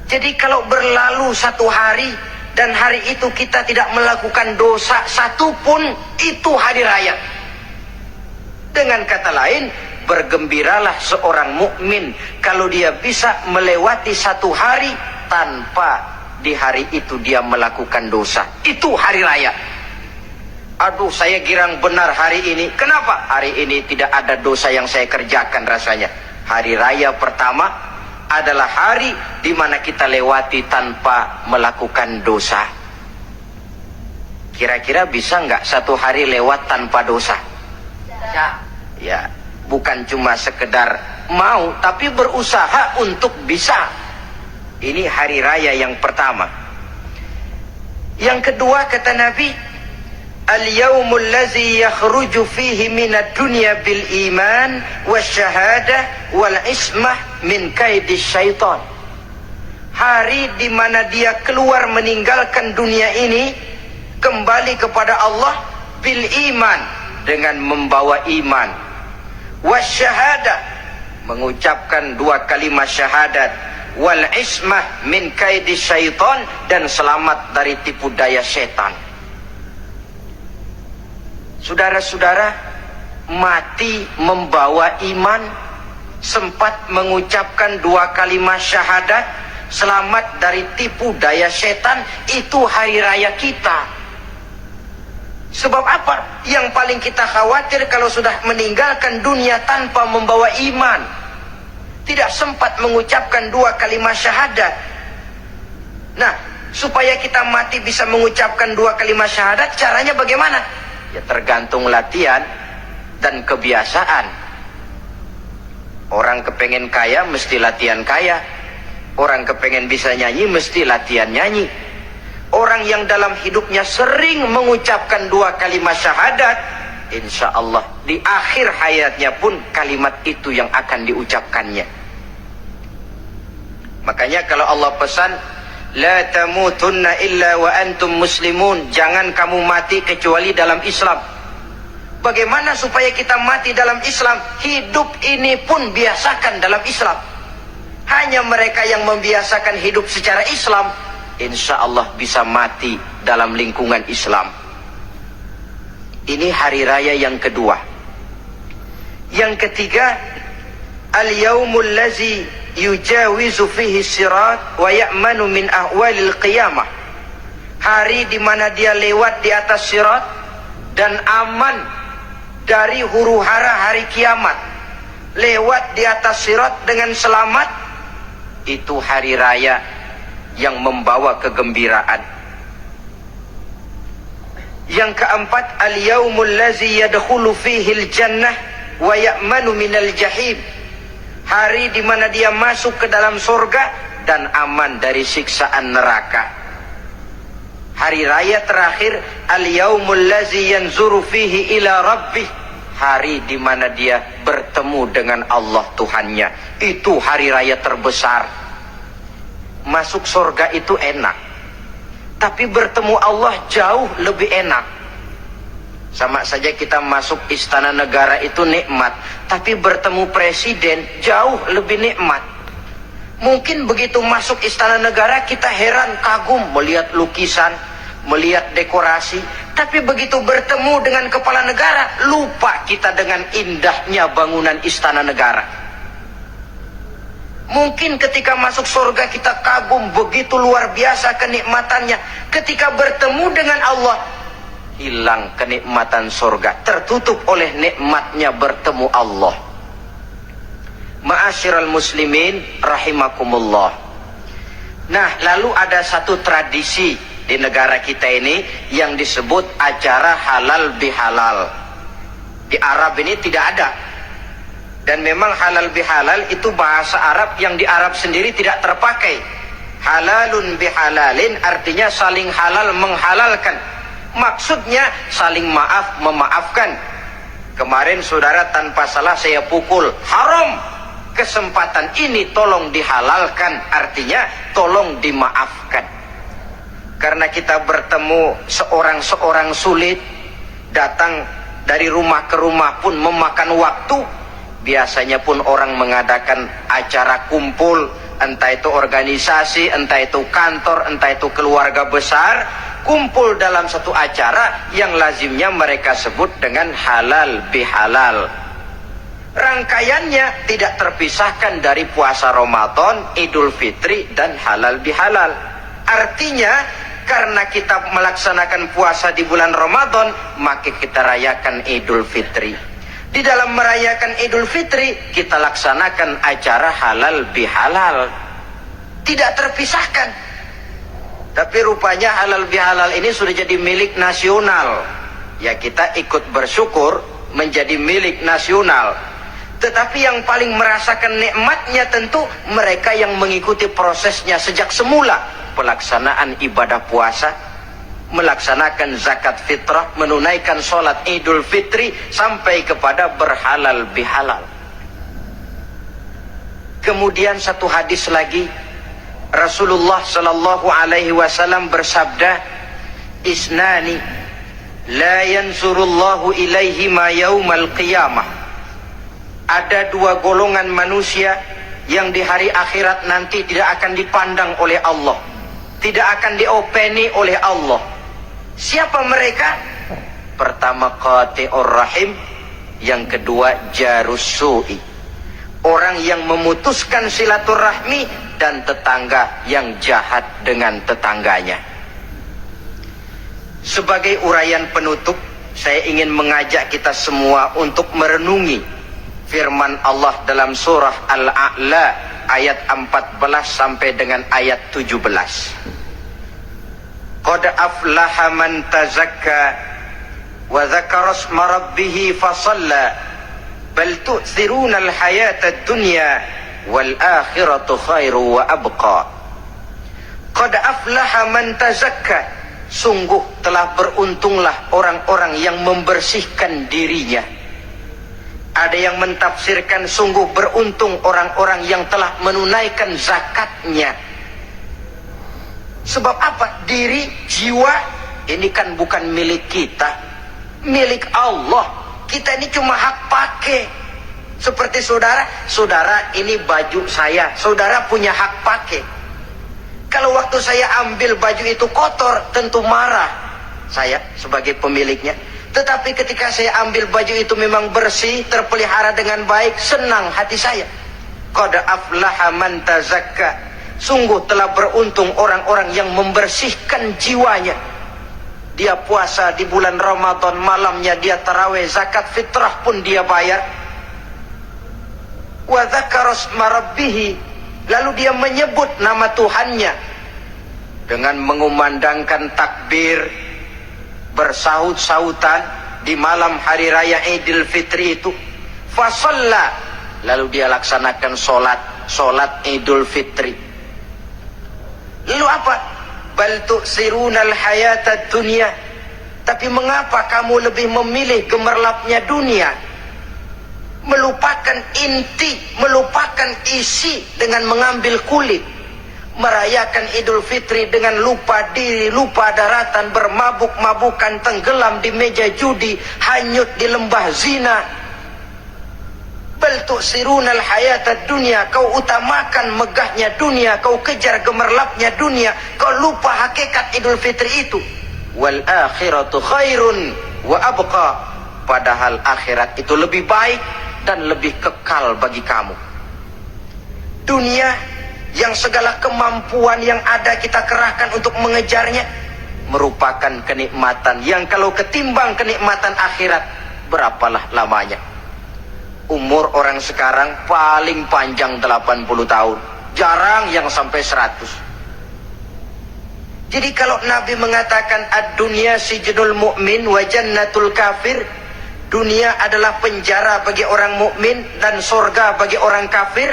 Jadi kalau berlalu satu hari dan hari itu kita tidak melakukan dosa satupun, itu hari raya. Dengan kata lain, bergembiralah seorang mukmin kalau dia bisa melewati satu hari tanpa di hari itu dia melakukan dosa. Itu hari raya. Aduh, saya girang benar hari ini. Kenapa? Hari ini tidak ada dosa yang saya kerjakan rasanya. Hari raya pertama adalah hari di mana kita lewati tanpa melakukan dosa. Kira-kira bisa nggak satu hari lewat tanpa dosa? Ya, bukan cuma sekedar mau, tapi berusaha untuk bisa. Ini hari raya yang pertama. Yang kedua kata Nabi, al-yawmul ladzi yakhruju fihi minad dunya bil iman wasyahadah wal ismah min kaidis syaitan. Hari di mana dia keluar meninggalkan dunia ini kembali kepada Allah bil iman, dengan membawa iman, wasyahadah, mengucapkan 2 kalimat syahadat, wal ismah min kaidis syaitan, dan selamat dari tipu daya setan. Saudara-saudara, mati membawa iman, sempat mengucapkan 2 kalimat syahadat, selamat dari tipu daya setan, itu hari raya kita. Sebab apa? Yang paling kita khawatir kalau sudah meninggalkan dunia tanpa membawa iman, tidak sempat mengucapkan 2 kalimat syahadat. Nah, supaya kita mati bisa mengucapkan 2 kalimat syahadat, caranya bagaimana? Ya tergantung latihan dan kebiasaan. Orang kepengen kaya mesti latihan kaya. Orang kepengen bisa nyanyi mesti latihan nyanyi. Orang yang dalam hidupnya sering mengucapkan 2 kalimat syahadat, insya Allah di akhir hayatnya pun kalimat itu yang akan diucapkannya. Makanya kalau Allah pesan, la tamutunna illa wa antum muslimun, jangan kamu mati kecuali dalam Islam. Bagaimana supaya kita mati dalam Islam? Hidup ini pun biasakan dalam Islam. Hanya mereka yang membiasakan hidup secara Islam, insya Allah bisa mati dalam lingkungan Islam. Ini hari raya yang kedua. Yang ketiga, al-yaumul lazi yujawizu fihi sirat wa ya'manu min ahwalil qiyamah. hari di mana dia lewat di atas sirat dan aman dari huru-hara hari kiamat, lewat di atas sirat dengan selamat. Itu hari raya yang membawa kegembiraan. Yang keempat, al-yaumul ladzi yadkhulu fihi al-jannah wa ya'manu minal jahim, hari di mana dia masuk ke dalam surga dan aman dari siksaan neraka. Hari raya terakhir, al-yaumul ladzi yanzuru fihi ila rabbih, hari di mana dia bertemu dengan Allah Tuhannya. Itu hari raya terbesar. Masuk surga itu enak, tapi bertemu Allah jauh lebih enak. Sama saja kita masuk istana negara itu nikmat, tapi bertemu presiden jauh lebih nikmat. Mungkin begitu masuk istana negara kita heran, kagum melihat lukisan, melihat dekorasi, tapi begitu bertemu dengan kepala negara, lupa kita dengan indahnya bangunan istana negara. Mungkin ketika masuk surga kita kagum, begitu luar biasa kenikmatannya. Ketika bertemu dengan Allah, hilang kenikmatan surga, tertutup oleh nikmatnya bertemu Allah. Ma'asyiral muslimin rahimakumullah. Nah, lalu ada satu tradisi di negara kita ini yang disebut acara halal bihalal. Di Arab ini tidak ada. Dan memang halal bihalal itu bahasa Arab yang di Arab sendiri tidak terpakai. Halalun bihalalin artinya saling halal menghalalkan. Maksudnya saling maaf memaafkan. Kemarin saudara tanpa salah saya pukul, haram. Kesempatan ini tolong dihalalkan, artinya tolong dimaafkan. Karena kita bertemu seorang-seorang sulit, datang dari rumah ke rumah pun memakan waktu. Biasanya pun orang mengadakan acara kumpul, entah itu organisasi, entah itu kantor, entah itu keluarga besar, kumpul dalam satu acara yang lazimnya mereka sebut dengan halal bihalal. Rangkaiannya tidak terpisahkan dari puasa Ramadan, Idul Fitri, dan halal bihalal. Artinya, karena kita melaksanakan puasa di bulan Ramadan, maka kita rayakan Idul Fitri. Di dalam merayakan Idul Fitri, kita laksanakan acara halal bihalal. Tidak terpisahkan. Tapi rupanya halal bihalal ini sudah jadi milik nasional. Ya, kita ikut bersyukur menjadi milik nasional. Tetapi yang paling merasakan nikmatnya tentu mereka yang mengikuti prosesnya sejak semula. Pelaksanaan ibadah puasa, melaksanakan zakat fitrah, menunaikan sholat Idul Fitri, sampai kepada berhalal bihalal. Kemudian satu hadis lagi, Rasulullah sallallahu alaihi wasallam bersabda, isnani la yanzurullahu ilaihima yaumal qiyamah. Ada dua golongan manusia yang di hari akhirat nanti tidak akan dipandang oleh Allah, tidak akan diopeni oleh Allah. Siapa mereka? Pertama qati'ur rahim, yang kedua jarus su'i, orang yang memutuskan silaturahmi, dan tetangga yang jahat dengan tetangganya. Sebagai uraian penutup, saya ingin mengajak kita semua untuk merenungi firman Allah dalam surah Al-A'la ayat 14 sampai dengan ayat 17. Qad aflaha man tazakka wa dzakara isma rabbih fasalla bal tu'thiruna al-hayata ad-dunya wal akhiratu khairu wa abqa. Qad aflaha man tazakka, sungguh telah beruntunglah orang-orang yang membersihkan dirinya. Ada yang mentafsirkan sungguh beruntung orang-orang yang telah menunaikan zakatnya. Sebab apa? Diri, jiwa ini kan bukan milik kita, milik Allah. Kita ini cuma hak pakai. Seperti saudara ini baju saya, saudara punya hak pakai. Kalau waktu saya ambil baju itu kotor, tentu marah saya sebagai pemiliknya. Tetapi ketika saya ambil baju itu memang bersih, terpelihara dengan baik, senang hati saya. Qad aflaha man tazakka. Sungguh telah beruntung orang-orang yang membersihkan jiwanya. Dia puasa di bulan Ramadan, malamnya dia tarawih, zakat fitrah pun dia bayar. Wa dzakara isma rabbih, lalu dia menyebut nama Tuhannya dengan mengumandangkan takbir, bersaut-sautan di malam hari raya Idul Fitri itu. Fasalla, lalu dia laksanakan solat Idul Fitri. Lalu apa? Bal tu'sirunal hayatad dunya. Tapi mengapa kamu lebih memilih gemerlapnya dunia? Melupakan inti, melupakan isi dengan mengambil kulit. Merayakan Idul Fitri dengan lupa diri, lupa daratan, bermabuk-mabukan, tenggelam di meja judi, hanyut di lembah zina. Bal tu'sirunal hayatad dunya, kau utamakan megahnya dunia, kau kejar gemerlapnya dunia, kau lupa hakikat Idul Fitri itu. Wal akhiratu khairun wa abqa, padahal akhirat itu lebih baik dan lebih kekal bagi kamu. Dunia yang segala kemampuan yang ada kita kerahkan untuk mengejarnya merupakan kenikmatan yang kalau ketimbang kenikmatan akhirat, berapalah lamanya. Umur orang sekarang paling panjang 80 tahun, jarang yang sampai 100. Jadi kalau Nabi mengatakan ad-dunya sijnul mu'min wa jannatul kafir, dunia adalah penjara bagi orang mukmin dan surga bagi orang kafir,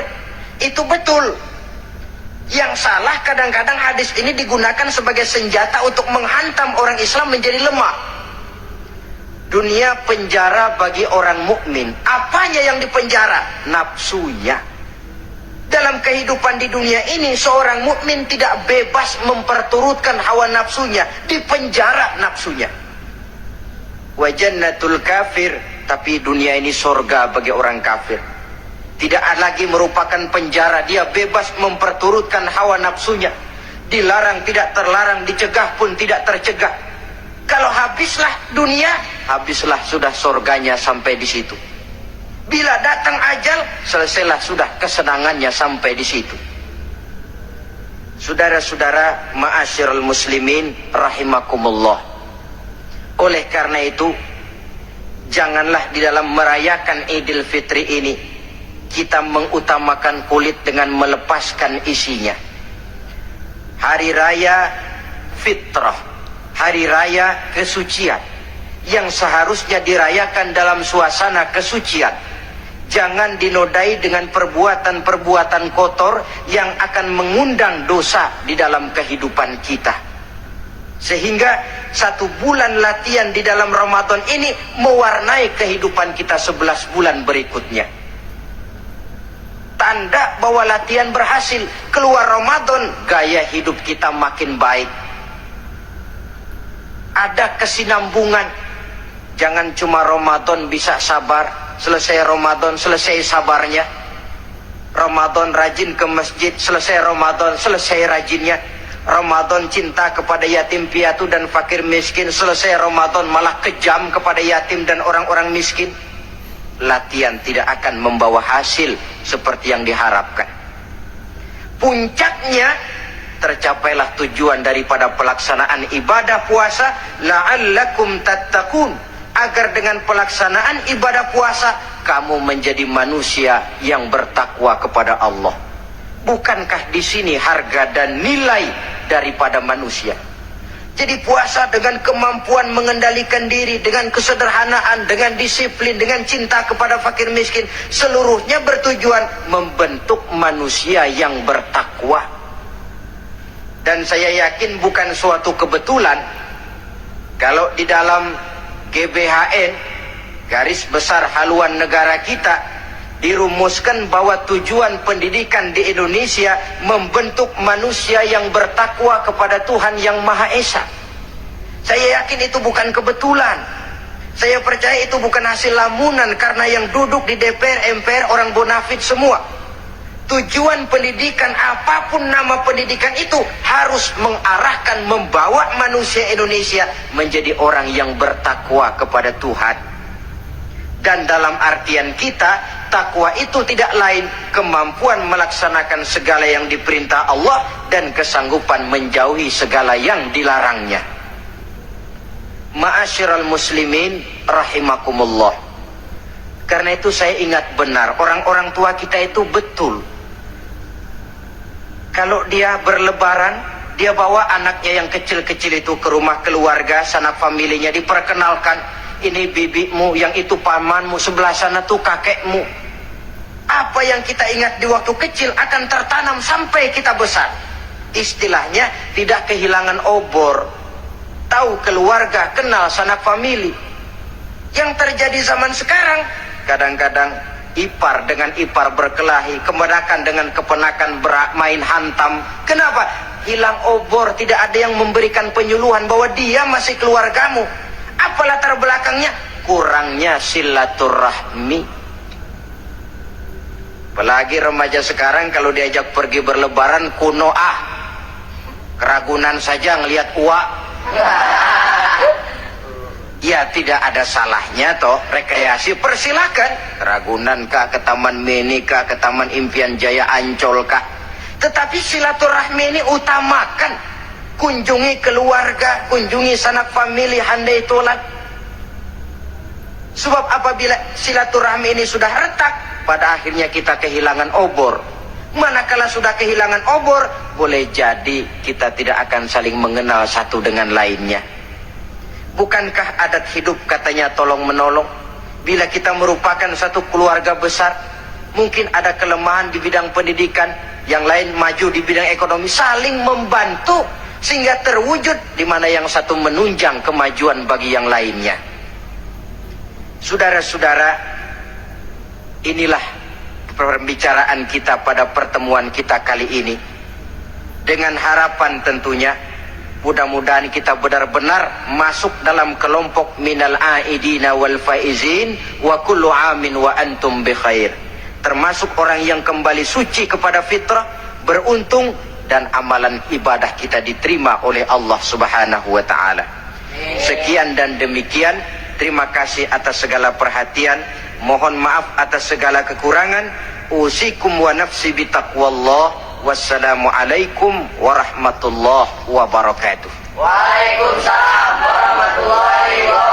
itu betul. Yang salah kadang-kadang hadis ini digunakan sebagai senjata untuk menghantam orang Islam menjadi lemah. Dunia penjara bagi orang mukmin. Apanya yang dipenjara? Nafsunya. Dalam kehidupan di dunia ini, seorang mukmin tidak bebas memperturutkan hawa nafsunya, dipenjara nafsunya. Wa jannatul kafir, tapi dunia ini surga bagi orang kafir. Tidak lagi merupakan penjara, dia bebas memperturutkan hawa nafsunya. Dilarang tidak terlarang, dicegah pun tidak tercegah. Kalau habislah dunia, habislah sudah surganya sampai di situ. Bila datang ajal, selesailah sudah kesenangannya sampai di situ. Saudara-saudara, ma'asyiral muslimin rahimakumullah. Oleh karena itu, janganlah di dalam merayakan Idul Fitri ini kita mengutamakan kulit dengan melepaskan isinya. Hari raya fitrah, hari raya kesucian yang seharusnya dirayakan dalam suasana kesucian, jangan dinodai dengan perbuatan-perbuatan kotor yang akan mengundang dosa di dalam kehidupan kita. Sehingga 1 bulan latihan di dalam Ramadan ini mewarnai kehidupan kita 11 bulan berikutnya. Tanda bahwa latihan berhasil, keluar Ramadan gaya hidup kita makin baik. Ada kesinambungan. Jangan cuma Ramadan bisa sabar, selesai Ramadan selesai sabarnya. Ramadan rajin ke masjid, selesai Ramadan selesai rajinnya. Ramadan cinta kepada yatim piatu dan fakir miskin, selesai Ramadan malah kejam kepada yatim dan orang-orang miskin. Latihan tidak akan membawa hasil seperti yang diharapkan. Puncaknya, tercapailah tujuan daripada pelaksanaan ibadah puasa, la'allakum tattaqun, agar dengan pelaksanaan ibadah puasa kamu menjadi manusia yang bertakwa kepada Allah. Bukankah di sini harga dan nilai daripada manusia? Jadi puasa dengan kemampuan mengendalikan diri, dengan kesederhanaan, dengan disiplin, dengan cinta kepada fakir miskin, seluruhnya bertujuan membentuk manusia yang bertakwa. Dan saya yakin bukan suatu kebetulan kalau di dalam GBHN, garis besar haluan negara kita, dirumuskan bahwa tujuan pendidikan di Indonesia membentuk manusia yang bertakwa kepada Tuhan Yang Maha Esa. Saya yakin itu bukan kebetulan. Saya percaya itu bukan hasil lamunan karena yang duduk di DPR, MPR orang bonafit semua. Tujuan pendidikan, apapun nama pendidikan itu, harus mengarahkan, membawa manusia Indonesia menjadi orang yang bertakwa kepada Tuhan. Dan dalam artian kita, takwa itu tidak lain kemampuan melaksanakan segala yang diperintah Allah dan kesanggupan menjauhi segala yang dilarangnya. Ma'asyiral muslimin rahimakumullah. Karena itu saya ingat benar, orang-orang tua kita itu betul. Kalau dia berlebaran, dia bawa anaknya yang kecil-kecil itu ke rumah keluarga, sanak familinya, diperkenalkan. Ini bibimu, yang itu pamanmu, sebelah sana tuh kakekmu. Apa yang kita ingat di waktu kecil akan tertanam sampai kita besar. Istilahnya tidak kehilangan obor. Tahu keluarga, kenal sanak famili. Yang terjadi zaman sekarang, kadang-kadang ipar dengan ipar berkelahi, kemenakan dengan kepenakan main hantam. Kenapa? Hilang obor, tidak ada yang memberikan penyuluhan bahwa dia masih keluargamu. Apa latar belakangnya? Kurangnya silaturahmi. Apalagi remaja sekarang kalau diajak pergi berlebaran kuno keragunan saja ngelihat uak. Ya tidak ada salahnya toh rekreasi, persilakan. Keragunan kah, ke Taman Mini kah, ke Taman Impian Jaya Ancol kah. Tetapi silaturahmi ini utamakan. Kunjungi keluarga, kunjungi sanak famili, handai tolak. Sebab apabila silaturahmi ini sudah retak, pada akhirnya kita kehilangan obor. Manakala sudah kehilangan obor, boleh jadi kita tidak akan saling mengenal satu dengan lainnya. Bukankah adat hidup katanya tolong menolong? Bila kita merupakan satu keluarga besar, mungkin ada kelemahan di bidang pendidikan, yang lain maju di bidang ekonomi, saling membantu sehingga terwujud di mana yang satu menunjang kemajuan bagi yang lainnya. Saudara-saudara, inilah pembicaraan kita pada pertemuan kita kali ini. Dengan harapan tentunya mudah-mudahan kita benar-benar masuk dalam kelompok minal aidina wal faizin wa kullu amin wa antum bi khair. Termasuk orang yang kembali suci kepada fitrah, beruntung, dan amalan ibadah kita diterima oleh Allah Subhanahu wa ta'ala. Sekian dan demikian. Terima kasih atas segala perhatian. Mohon maaf atas segala kekurangan. Usikum wa nafsi bitaqwallah. Wassalamualaikum warahmatullahi wabarakatuh. Waalaikumsalam warahmatullahi wabarakatuh.